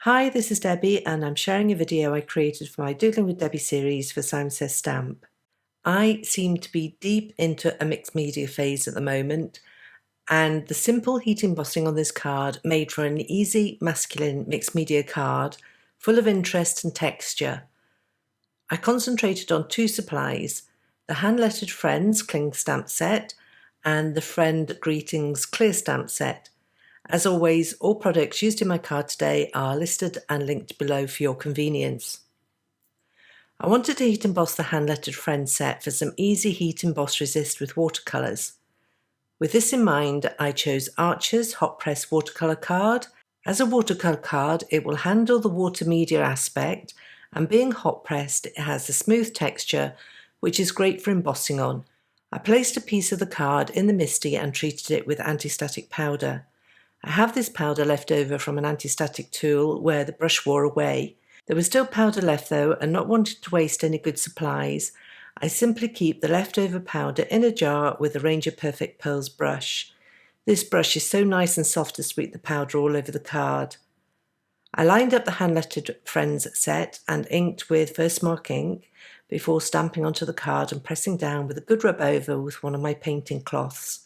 Hi, this is Debbie and I'm sharing a video I created for my Doodling with Debbie series for Simon Says Stamp. I seem to be deep into a mixed media phase at the moment, and the simple heat embossing on this card made for an easy masculine mixed media card full of interest and texture. I concentrated on two supplies, the hand-lettered Friends cling stamp set and the Friend Greetings clear stamp set. As always, all products used in my card today are listed and linked below for your convenience. I wanted to heat emboss the hand-lettered Friends set for some easy heat emboss resist with watercolours. With this in mind, I chose Archer's Hot Press watercolour card. As a watercolour card, it will handle the water media aspect, and being hot pressed, it has a smooth texture, which is great for embossing on. I placed a piece of the card in the MISTI and treated it with anti-static powder. I have this powder left over from an anti-static tool where the brush wore away. There was still powder left though, and not wanting to waste any good supplies, I simply keep the leftover powder in a jar with a Ranger Perfect Pearls brush. This brush is so nice and soft to sweep the powder all over the card. I lined up the hand-lettered Friends set and inked with Versamark ink before stamping onto the card and pressing down with a good rub over with one of my painting cloths.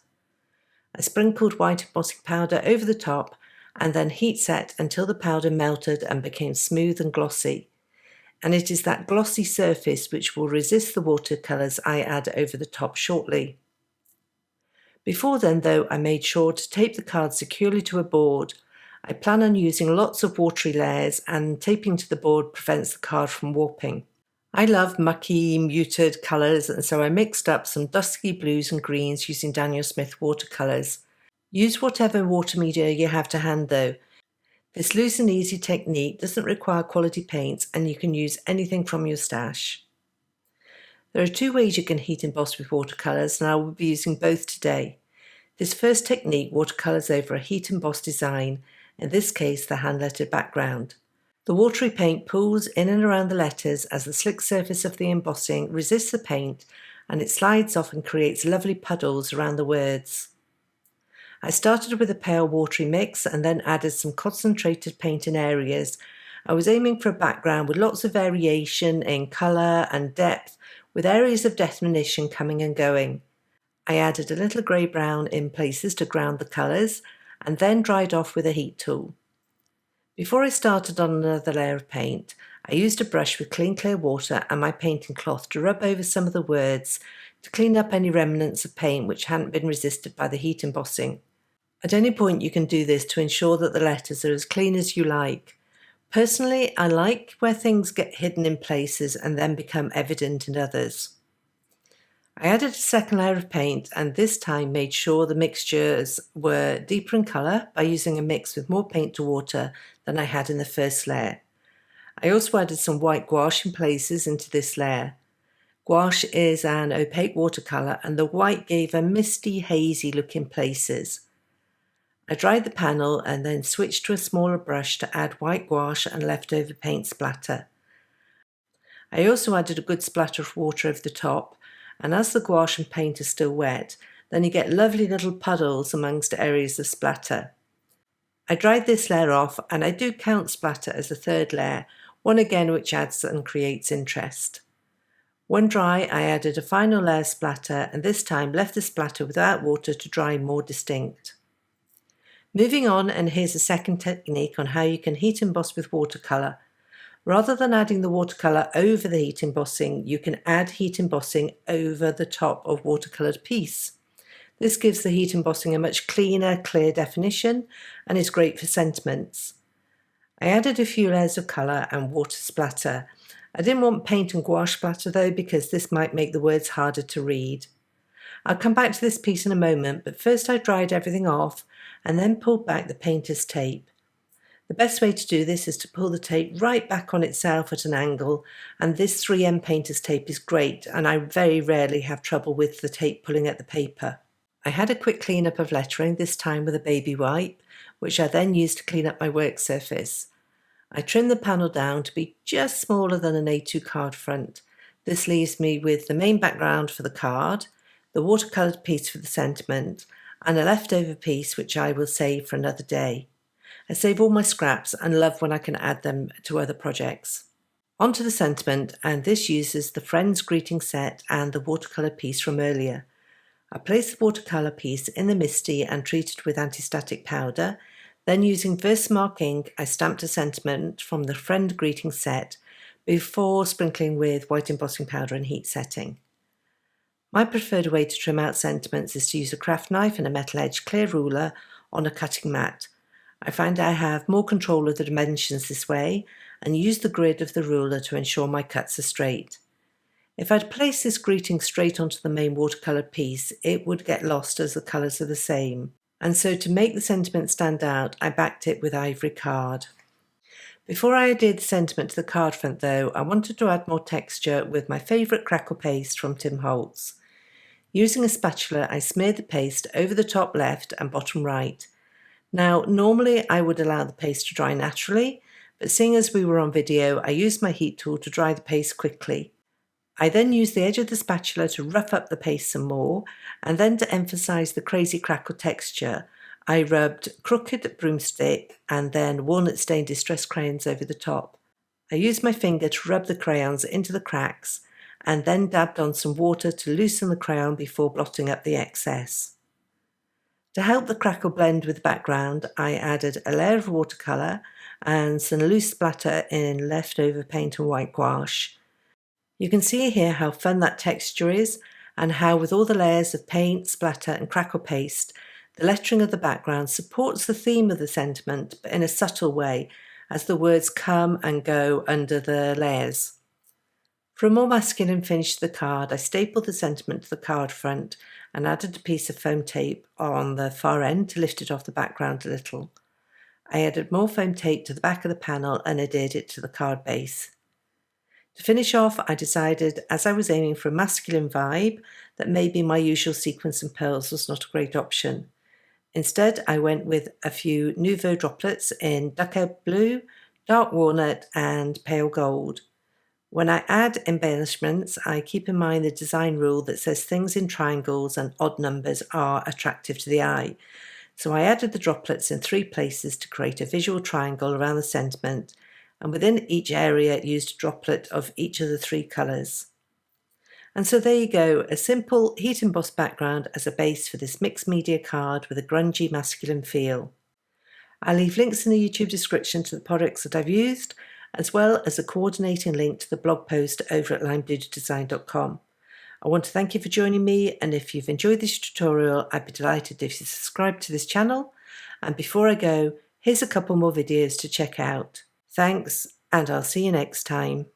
I sprinkled white embossing powder over the top and then heat set until the powder melted and became smooth and glossy. And it is that glossy surface which will resist the watercolours I add over the top shortly. Before then though, I made sure to tape the card securely to a board. I plan on using lots of watery layers, and taping to the board prevents the card from warping. I love mucky, muted colours, and so I mixed up some dusky blues and greens using Daniel Smith watercolours. Use whatever water media you have to hand though. This loose and easy technique doesn't require quality paints, and you can use anything from your stash. There are two ways you can heat emboss with watercolours, and I will be using both today. This first technique watercolours over a heat emboss design, in this case the hand-lettered background. The watery paint pools in and around the letters as the slick surface of the embossing resists the paint, and it slides off and creates lovely puddles around the words. I started with a pale watery mix and then added some concentrated paint in areas. I was aiming for a background with lots of variation in colour and depth, with areas of definition coming and going. I added a little grey-brown in places to ground the colours and then dried off with a heat tool. Before I started on another layer of paint, I used a brush with clean clear water and my painting cloth to rub over some of the words to clean up any remnants of paint which hadn't been resisted by the heat embossing. At any point you can do this to ensure that the letters are as clean as you like. Personally, I like where things get hidden in places and then become evident in others. I added a second layer of paint and this time made sure the mixtures were deeper in colour by using a mix with more paint to water than I had in the first layer. I also added some white gouache in places into this layer. Gouache is an opaque watercolour and the white gave a misty, hazy look in places. I dried the panel and then switched to a smaller brush to add white gouache and leftover paint splatter. I also added a good splatter of water over the top, and as the gouache and paint are still wet, then you get lovely little puddles amongst areas of splatter. I dried this layer off, and I do count splatter as a third layer, one again which adds and creates interest. When dry, I added a final layer of splatter and this time left the splatter without water to dry more distinct. Moving on, and here's a second technique on how you can heat emboss with watercolour. Rather than adding the watercolour over the heat embossing, you can add heat embossing over the top of watercoloured piece. This gives the heat embossing a much cleaner, clear definition and is great for sentiments. I added a few layers of colour and water splatter. I didn't want paint and gouache splatter though, because this might make the words harder to read. I'll come back to this piece in a moment, but first I dried everything off and then pulled back the painter's tape. The best way to do this is to pull the tape right back on itself at an angle, and this 3M painter's tape is great, and I very rarely have trouble with the tape pulling at the paper. I had a quick clean up of lettering, this time with a baby wipe, which I then used to clean up my work surface. I trimmed the panel down to be just smaller than an A2 card front. This leaves me with the main background for the card, the watercoloured piece for the sentiment, and a leftover piece which I will save for another day. I save all my scraps and love when I can add them to other projects. Onto the sentiment, and this uses the Friends greeting set and the watercolour piece from earlier. I place the watercolour piece in the MISTI and treat it with anti-static powder. Then using Versamark ink, I stamped a sentiment from the Friend greeting set before sprinkling with white embossing powder and heat setting. My preferred way to trim out sentiments is to use a craft knife and a metal edge clear ruler on a cutting mat. I find I have more control of the dimensions this way and use the grid of the ruler to ensure my cuts are straight. If I'd placed this greeting straight onto the main watercolour piece, it would get lost as the colours are the same. And so to make the sentiment stand out, I backed it with ivory card. Before I adhered the sentiment to the card front though, I wanted to add more texture with my favourite crackle paste from Tim Holtz. Using a spatula, I smeared the paste over the top left and bottom right. Now, normally I would allow the paste to dry naturally, but seeing as we were on video, I used my heat tool to dry the paste quickly. I then used the edge of the spatula to rough up the paste some more, and then to emphasise the crazy crackle texture, I rubbed Crooked Broomstick and then Walnut Stain Distress crayons over the top. I used my finger to rub the crayons into the cracks, and then dabbed on some water to loosen the crayon before blotting up the excess. To help the crackle blend with the background, I added a layer of watercolour and some loose splatter in leftover paint and white gouache. You can see here how fun that texture is and how with all the layers of paint, splatter and crackle paste, the lettering of the background supports the theme of the sentiment but in a subtle way as the words come and go under the layers. For a more masculine finish to the card, I stapled the sentiment to the card front and added a piece of foam tape on the far end to lift it off the background a little. I added more foam tape to the back of the panel and adhered it to the card base. To finish off, I decided, as I was aiming for a masculine vibe, that maybe my usual sequins and pearls was not a great option. Instead, I went with a few Nouveau droplets in duck-egg blue, dark walnut and pale gold. When I add embellishments, I keep in mind the design rule that says things in triangles and odd numbers are attractive to the eye. So I added the droplets in 3 places to create a visual triangle around the sentiment, and within each area used a droplet of each of the 3 colours. And so there you go, a simple heat embossed background as a base for this mixed media card with a grungy masculine feel. I'll leave links in the YouTube description to the products that I've used, as well as a coordinating link to the blog post over at limedoodledesign.com. I want to thank you for joining me, and if you've enjoyed this tutorial, I'd be delighted if you subscribe to this channel. And before I go, here's a couple more videos to check out. Thanks, and I'll see you next time.